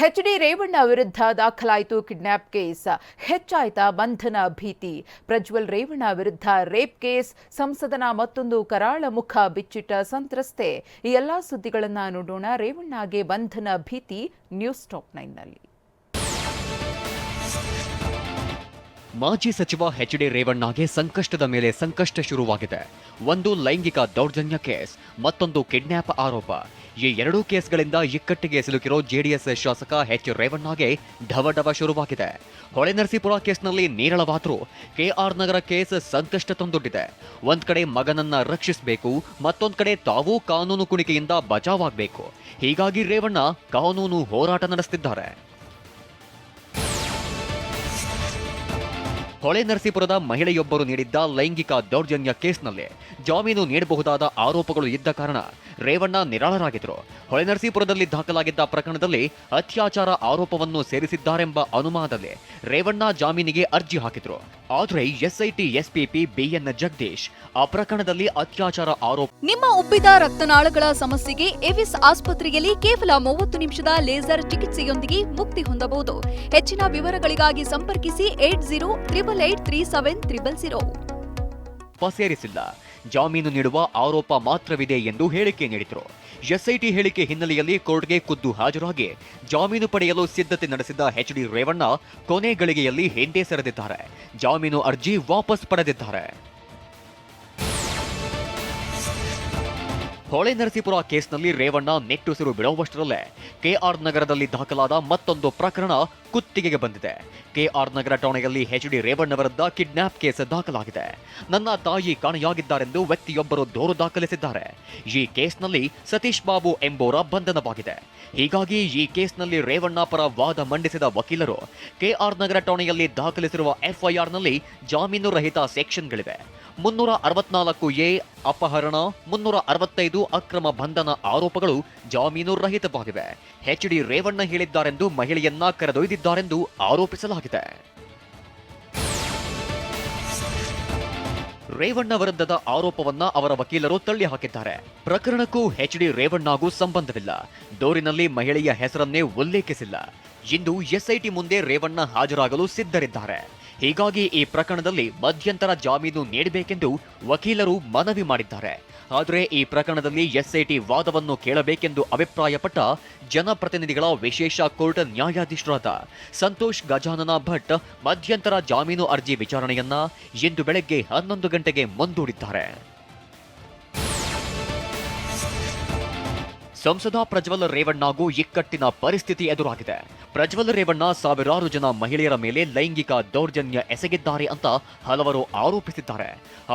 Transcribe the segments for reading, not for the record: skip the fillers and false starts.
H D. Revanna ವಿರುದ್ಧ ದಾಖಲಾಯಿತು kidnap case. ಹೆಚ್ಚಾಯ್ತಾ ಬಂಧನ ಭೀತಿ. ಪ್ರಜ್ವಲ್ ರೇವಣ್ಣ ವಿರುದ್ಧ ರೇಪ್ ಕೇಸ್. ಸಂಸದನ ಮತ್ತೊಂದು ಕರಾಳ ಮುಖ ಬಿಚ್ಚಿಟ್ಟ ಸಂತ್ರಸ್ತೆ. ಈ ಎಲ್ಲಾ ಸುದ್ದಿಗಳನ್ನ ನೋಡೋಣ. ರೇವಣ್ಣಗೆ ಬಂಧನ ಭೀತಿ. ನ್ಯೂಸ್ ಟಾಪ್ 9ನಲ್ಲಿ. ಮಾಜಿ ಸಚಿವ ಎಚ್.ಡಿ. ರೇವಣ್ಣಗೆ ಸಂಕಷ್ಟದ ಮೇಲೆ ಸಂಕಷ್ಟ ಶುರುವಾಗಿದೆ. ಒಂದು ಲೈಂಗಿಕ ದೌರ್ಜನ್ಯ ಕೇಸ್, ಮತ್ತೊಂದು ಕಿಡ್ನಾಪ್ ಆರೋಪ. ಈ ಎರಡೂ ಕೇಸ್ಗಳಿಂದ ಇಕ್ಕಟ್ಟಿಗೆ ಸಿಲುಕಿರೋ ಜೆಡಿಎಸ್ ಶಾಸಕ ಎಚ್. ರೇವಣ್ಣಗೆ ಢವಢವ ಶುರುವಾಗಿದೆ. ಹೊಳೆನರಸೀಪುರ ಕೇಸ್ನಲ್ಲಿ ನೇರಳವಾದರೂ ಕೆಆರ್ ನಗರ ಕೇಸ್ ಸಂಕಷ್ಟ ತಂದೊಡ್ಡಿದೆ. ಒಂದ್ ಕಡೆ ಮಗನನ್ನ ರಕ್ಷಿಸಬೇಕು, ಮತ್ತೊಂದ್ ಕಡೆ ತಾವೂ ಕಾನೂನು ಕುಣಿಕೆಯಿಂದ ಬಚಾವಾಗಬೇಕು. ಹೀಗಾಗಿ ರೇವಣ್ಣ ಕಾನೂನು ಹೋರಾಟ ನಡೆಸುತ್ತಿದ್ದಾರೆ. ಹೊಳೆನರಸೀಪುರದ ಮಹಿಳೆಯೊಬ್ಬರು ನೀಡಿದ್ದ ಲೈಂಗಿಕ ದೌರ್ಜನ್ಯ ಕೇಸ್ನಲ್ಲಿ ಜಾಮೀನು ನೀಡಬಹುದಾದ ಆರೋಪಗಳು ಇದ್ದ ಕಾರಣ ರೇವಣ್ಣ ನಿರಾಳರಾಗಿದ್ದರು. ಹೊಳೆನರಸೀಪುರದಲ್ಲಿ ದಾಖಲಾಗಿದ್ದ ಪ್ರಕರಣದಲ್ಲಿ ಅತ್ಯಾಚಾರ ಆರೋಪವನ್ನು ಸೇರಿಸಿದ್ದಾರೆಂಬ ಅನುಮಾನದಲ್ಲಿ ರೇವಣ್ಣ ಜಾಮೀನಿಗೆ ಅರ್ಜಿ ಹಾಕಿದ್ರು. ಆದರೆ ಎಸ್ಐಟಿ ಎಸ್ಪಿಪಿ ಬಿಎನ್ ಜಗದೀಶ್ ಆ ಪ್ರಕರಣದಲ್ಲಿ ಅತ್ಯಾಚಾರ ಆರೋಪ. ನಿಮ್ಮ ಉಬ್ಬಿದ ರಕ್ತನಾಳಗಳ ಸಮಸ್ಯೆಗೆ ಎವಿಸ್ ಆಸ್ಪತ್ರೆಯಲ್ಲಿ ಕೇವಲ 30 ನಿಮಿಷದ ಲೇಸರ್ ಚಿಕಿತ್ಸೆಯೊಂದಿಗೆ ಮುಕ್ತಿ ಹೊಂದಬಹುದು. ಹೆಚ್ಚಿನ ವಿವರಗಳಿಗಾಗಿ ಸಂಪರ್ಕಿಸಿ 80883700. ಸೇರಿಸಿಲ್ಲ, ಜಾಮೀನು ನೀಡುವ ಆರೋಪ ಮಾತ್ರವಿದೆ ಎಂದು ಹೇಳಿಕೆ ನೀಡಿದರು. ಎಸ್ಐಟಿ ಹೇಳಿಕೆ ಹಿನ್ನೆಲೆಯಲ್ಲಿ ಕೋರ್ಟ್ಗೆ ಖುದ್ದು ಹಾಜರಾಗಿ ಜಾಮೀನು ಪಡೆಯಲು ಸಿದ್ಧತೆ ನಡೆಸಿದ್ದ ಎಚ್.ಡಿ. ರೇವಣ್ಣ ಕೊನೆ ಗಳಿಗೆಯಲ್ಲಿ ಹಿಂದೆ ಸರಿದಿದ್ದಾರೆ. ಜಾಮೀನು ಅರ್ಜಿ ವಾಪಸ್ ಪಡೆದಿದ್ದಾರೆ. ಹೊಳೆನರಸೀಪುರ ಕೇಸ್ನಲ್ಲಿ ರೇವಣ್ಣ ನೆಟ್ಟುಸಿರು ಬಿಡುವಷ್ಟರಲ್ಲೇ ಕೆಆರ್ ನಗರದಲ್ಲಿ ದಾಖಲಾದ ಮತ್ತೊಂದು ಪ್ರಕರಣ ಕುತ್ತಿಗೆಗೆ ಬಂದಿದೆ. ಕೆಆರ್ ನಗರ ಠಾಣೆಯಲ್ಲಿ ಎಚ್.ಡಿ. ರೇವಣ್ಣ ವಿರುದ್ಧ ಕಿಡ್ನಾಪ್ ಕೇಸ್ ದಾಖಲಾಗಿದೆ. ನನ್ನ ತಾಯಿ ಕಾಣೆಯಾಗಿದ್ದಾರೆಂದು ವ್ಯಕ್ತಿಯೊಬ್ಬರು ದೂರು ದಾಖಲಿಸಿದ್ದಾರೆ. ಈ ಕೇಸ್ನಲ್ಲಿ ಸತೀಶ್ ಬಾಬು ಎಂಬುವರ ಬಂಧನವಾಗಿದೆ. ಹೀಗಾಗಿ ಈ ಕೇಸ್ನಲ್ಲಿ ರೇವಣ್ಣ ಪರ ವಾದ ಮಂಡಿಸಿದ ವಕೀಲರು ಕೆಆರ್ ನಗರ ಠಾಣೆಯಲ್ಲಿ ದಾಖಲಿಸಿರುವ ಎಫ್ಐಆರ್ನಲ್ಲಿ ಜಾಮೀನು ರಹಿತ ಸೆಕ್ಷನ್ಗಳಿವೆ. 364A ಅಪಹರಣ, 365 ಅಕ್ರಮ ಬಂಧನ ಆರೋಪಗಳು ಜಾಮೀನು ರಹಿತವಾಗಿವೆ. ಎಚ್.ಡಿ. ರೇವಣ್ಣ ಹೇಳಿದ್ದಾರೆಂದು ಮಹಿಳೆಯನ್ನ ಕರೆದೊಯ್ದಿದ್ದಾರೆಂದು ಆರೋಪಿಸಲಾಗಿದೆ. ರೇವಣ್ಣ ವಿರುದ್ಧದ ಆರೋಪವನ್ನ ಅವರ ವಕೀಲರು ತಳ್ಳಿ ಹಾಕಿದ್ದಾರೆ. ಪ್ರಕರಣಕ್ಕೂ ಎಚ್.ಡಿ. ರೇವಣ್ಣಗೂ ಸಂಬಂಧವಿಲ್ಲ. ದೂರಿನಲ್ಲಿ ಮಹಿಳೆಯ ಹೆಸರನ್ನೇ ಉಲ್ಲೇಖಿಸಿಲ್ಲ. ಇಂದು ಎಸ್ಐಟಿ ಮುಂದೆ ರೇವಣ್ಣ ಹಾಜರಾಗಲು ಸಿದ್ಧರಿದ್ದಾರೆ. ಹೀಗಾಗಿ ಈ ಪ್ರಕರಣದಲ್ಲಿ ಮಧ್ಯಂತರ ಜಾಮೀನು ನೀಡಬೇಕೆಂದು ವಕೀಲರು ಮನವಿ ಮಾಡಿದ್ದಾರೆ. ಆದರೆ ಈ ಪ್ರಕರಣದಲ್ಲಿ ಎಸ್ಐಟಿ ವಾದವನ್ನು ಕೇಳಬೇಕೆಂದು ಅಭಿಪ್ರಾಯಪಟ್ಟ ಜನಪ್ರತಿನಿಧಿಗಳ ವಿಶೇಷ ಕೋರ್ಟ್ ನ್ಯಾಯಾಧೀಶರಾದ ಸಂತೋಷ್ ಗಜಾನನ ಭಟ್ ಮಧ್ಯಂತರ ಜಾಮೀನು ಅರ್ಜಿ ವಿಚಾರಣೆಯನ್ನ ಇಂದು ಬೆಳಗ್ಗೆ 11 ಗಂಟೆಗೆ ಮುಂದೂಡಿದ್ದಾರೆ. ಸಂಸದ ಪ್ರಜ್ವಲ್ ರೇವಣ್ಣಗೂ ಇಕ್ಕಟ್ಟಿನ ಪರಿಸ್ಥಿತಿ ಎದುರಾಗಿದೆ. ಪ್ರಜ್ವಲ್ ರೇವಣ್ಣ ಸಾವಿರಾರು ಜನ ಮಹಿಳೆಯರ ಮೇಲೆ ಲೈಂಗಿಕ ದೌರ್ಜನ್ಯ ಎಸಗಿದ್ದಾರೆ ಅಂತ ಹಲವರು ಆರೋಪಿಸಿದ್ದಾರೆ.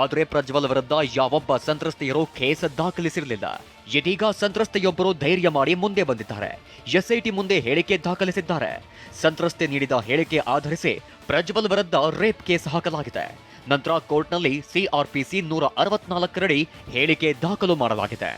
ಆದರೆ ಪ್ರಜ್ವಲ್ ವಿರುದ್ಧ ಯಾವೊಬ್ಬ ಸಂತ್ರಸ್ತೆಯರು ಕೇಸ್ ದಾಖಲಿಸಿರಲಿಲ್ಲ. ಇದೀಗ ಸಂತ್ರಸ್ತೆಯೊಬ್ಬರು ಧೈರ್ಯ ಮಾಡಿ ಮುಂದೆ ಬಂದಿದ್ದಾರೆ. ಎಸ್ಐಟಿ ಮುಂದೆ ಹೇಳಿಕೆ ದಾಖಲಿಸಿದ್ದಾರೆ. ಸಂತ್ರಸ್ತೆ ನೀಡಿದ ಹೇಳಿಕೆ ಆಧರಿಸಿ ಪ್ರಜ್ವಲ್ ವಿರುದ್ಧ ರೇಪ್ ಕೇಸ್ ಹಾಕಲಾಗಿದೆ. ನಂತರ ಕೋರ್ಟ್ನಲ್ಲಿ ಸಿಆರ್ಪಿಸಿ 164 ರಡಿ ಹೇಳಿಕೆ ದಾಖಲು ಮಾಡಲಾಗಿದೆ.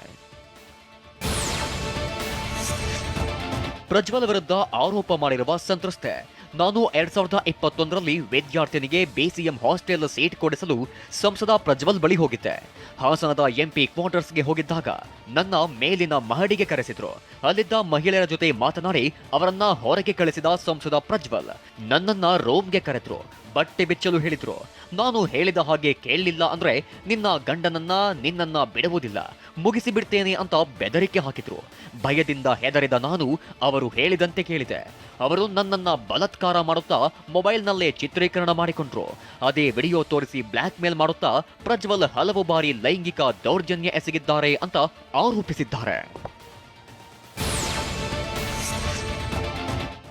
ಪ್ರಜ್ವಲ್ ವಿರುದ್ಧ ಆರೋಪ ಮಾಡಿರುವ ಸಂತ್ರಸ್ತೆ, ನಾನು 2021ರಲ್ಲಿ ವಿದ್ಯಾರ್ಥಿನಿಗೆ ಬಿಸಿಎಂ ಹಾಸ್ಟೆಲ್ ಸೀಟ್ ಕೊಡಿಸಲು ಸಂಸದ ಪ್ರಜ್ವಲ್ ಬಳಿ ಹೋಗಿದ್ದೆ. ಹಾಸನದ ಎಂಪಿ ಕ್ವಾರ್ಟರ್ಸ್ಗೆ ಹೋಗಿದ್ದಾಗ ನನ್ನ ಮೇಲಿನ ಮಹಡಿಗೆ ಕರೆಸಿದ್ರು. ಅಲ್ಲಿದ್ದ ಮಹಿಳೆಯರ ಜೊತೆ ಮಾತನಾಡಿ ಅವರನ್ನ ಹೊರಗೆ ಕಳಿಸಿದ ಸಂಸದ ಪ್ರಜ್ವಲ್ ನನ್ನನ್ನ ರೂಮ್ಗೆ ಕರೆದ್ರು. ಬಟ್ಟೆ ಬಿಚ್ಚಲು ಹೇಳಿದ್ರು. ನಾನು ಹೇಳಿದ ಹಾಗೆ ಕೇಳಲಿಲ್ಲ ಅಂದ್ರೆ ನಿನ್ನ ಗಂಡನನ್ನ ನಿನ್ನನ್ನ ಬಿಡುವುದಿಲ್ಲ, ಮುಗಿಸಿ ಬಿಡ್ತೇನೆ ಅಂತ ಬೆದರಿಕೆ ಹಾಕಿದ್ರು. ಭಯದಿಂದ ಹೆದರಿದ ನಾನು ಅವರು ಹೇಳಿದಂತೆ ಕೇಳಿದೆ. ಅವರು ನನ್ನನ್ನ ಬಲಾತ್ಕಾರ ಮಾಡುತ್ತಾ ಮೊಬೈಲ್ನಲ್ಲೇ ಚಿತ್ರೀಕರಣ ಮಾಡಿಕೊಂಡ್ರು. ಅದೇ ವಿಡಿಯೋ ತೋರಿಸಿ ಬ್ಲಾಕ್ ಮೇಲ್ ಮಾಡುತ್ತಾ ಪ್ರಜ್ವಲ್ ಹಲವು ಬಾರಿ ಲೈಂಗಿಕ ದೌರ್ಜನ್ಯ ಎಸಗಿದ್ದಾರೆ ಅಂತ ಆರೋಪಿಸಿದ್ದಾರೆ.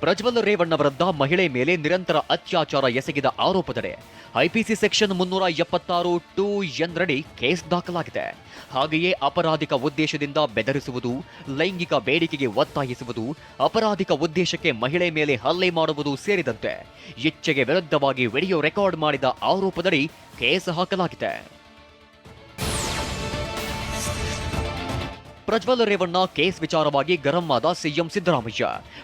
ಪ್ರಜ್ವಲ್ ರೇವಣ್ಣ ವಿರುದ್ಧ ಮಹಿಳೆ ಮೇಲೆ ನಿರಂತರ ಅತ್ಯಾಚಾರ ಎಸಗಿದ ಆರೋಪದಡಿ ಐಪಿಸಿ ಸೆಕ್ಷನ್ 376(2)N ರಡಿ ಕೇಸ್ ದಾಖಲಾಗಿದೆ. ಹಾಗೆಯೇ ಅಪರಾಧಿಕ ಉದ್ದೇಶದಿಂದ ಬೆದರಿಸುವುದು, ಲೈಂಗಿಕ ಬೇಡಿಕೆಗೆ ಒತ್ತಾಯಿಸುವುದು, ಅಪರಾಧಿಕ ಉದ್ದೇಶಕ್ಕೆ ಮಹಿಳೆ ಮೇಲೆ ಹಲ್ಲೆ ಮಾಡುವುದು ಸೇರಿದಂತೆ ಇಚ್ಛೆಗೆ ವಿರುದ್ಧವಾಗಿ ವಿಡಿಯೋ ರೆಕಾರ್ಡ್ ಮಾಡಿದ ಆರೋಪದಡಿ ಕೇಸ್ ಹಾಕಲಾಗಿದೆ. ಪ್ರಜ್ವಲ್ ರೇವಣ್ಣ ಕೇಸ್ ವಿಚಾರವಾಗಿ ಗರಂ ಆದ ಸಿಎಂ ಸಿದ್ದರಾಮಯ್ಯ.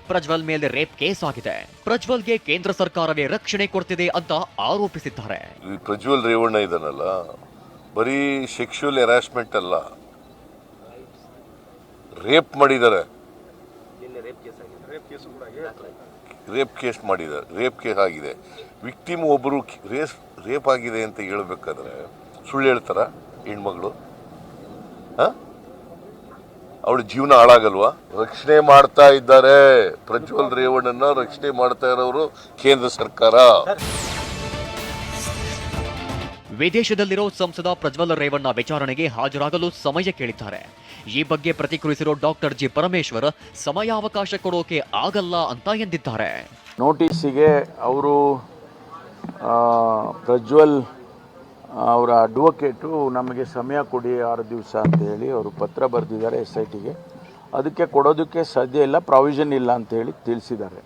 ಪ್ರಜ್ವಲ್ ಮೇಲೆ ರೇಪ್ ಕೇಸ್ ಆಗಿದೆ. ಪ್ರಜ್ವಲ್ಗೆ ಕೇಂದ್ರ ಸರ್ಕಾರವೇ ರಕ್ಷಣೆ ಕೊಡ್ತಿದೆ ಅಂತ ಆರೋಪಿಸಿದ್ದಾರೆ. ಪ್ರಜ್ವಲ್ ರೇವಣ್ಣ ಇದನ್ನಲ್ಲ, ಬರೀ ಸೆಕ್ಷುವಲ್ ಹರಾಸ್ಮೆಂಟ್ ಅಲ್ಲ, ರೇಪ್ ಮಾಡಿದ್ದಾರೆ. ರೇಪ್ ಕೇಸ್ ಮಾಡಿದ್ದಾರೆ, ರೇಪ್ ಕೇಸ್ ಆಗಿದೆ. ವಿಕ್ಟಿಮ್ ಒಬ್ಬರು ರೇಪ್ ಆಗಿದೆ ಅಂತ ಹೇಳ್ಬೇಕಾದ್ರೆ ಸುಳ್ಳು ಹೇಳ್ತಾರ ಹೆಣ್ಮಗಳು? ಅವಳ ಜೀವನ ಹಾಳಾಗಲ್ವಾ? ರಕ್ಷಣೆ ಮಾಡ್ತಾ ಇದ್ದಾರೆ, ಪ್ರಜ್ವಲ್ ರೇವಣ್ಣನ ರಕ್ಷಣೆ ಮಾಡ್ತಾ ಇರೋರು ಕೇಂದ್ರ ಸರ್ಕಾರ. ವಿದೇಶದಲ್ಲಿರೋ ಸಂಸದ ಪ್ರಜ್ವಲ್ ರೇವಣ್ಣ ವಿಚಾರಣೆಗೆ ಹಾಜರಾಗಲು ಸಮಯ ಕೇಳಿದ್ದಾರೆ. ಈ ಬಗ್ಗೆ ಪ್ರತಿಕ್ರಿಯಿಸಿರೋ ಡಾಕ್ಟರ್ ಜಿ ಪರಮೇಶ್ವರ್ ಸಮಯಾವಕಾಶ ಕೊಡೋಕೆ ಆಗಲ್ಲ ಅಂತ ಎಂದಿದ್ದಾರೆ. ನೋಟಿಸಿಗೆ ಅವರು ಪ್ರಜ್ವಲ್ ಅವರ ಅಡ್ವೊಕೇಟು ನಮಗೆ ಸಮಯ ಕೊಡಿ 6 ದಿವಸ ಅಂತ ಹೇಳಿ ಅವರು ಪತ್ರ ಬರೆದಿದ್ದಾರೆ SITಗೆ. ಅದಕ್ಕೆ ಕೊಡೋದಕ್ಕೆ ಸಾಧ್ಯ ಇಲ್ಲ, ಪ್ರಾವಿಷನ್ ಇಲ್ಲ ಅಂತ ಹೇಳಿ ತಿಳಿಸಿದ್ದಾರೆ.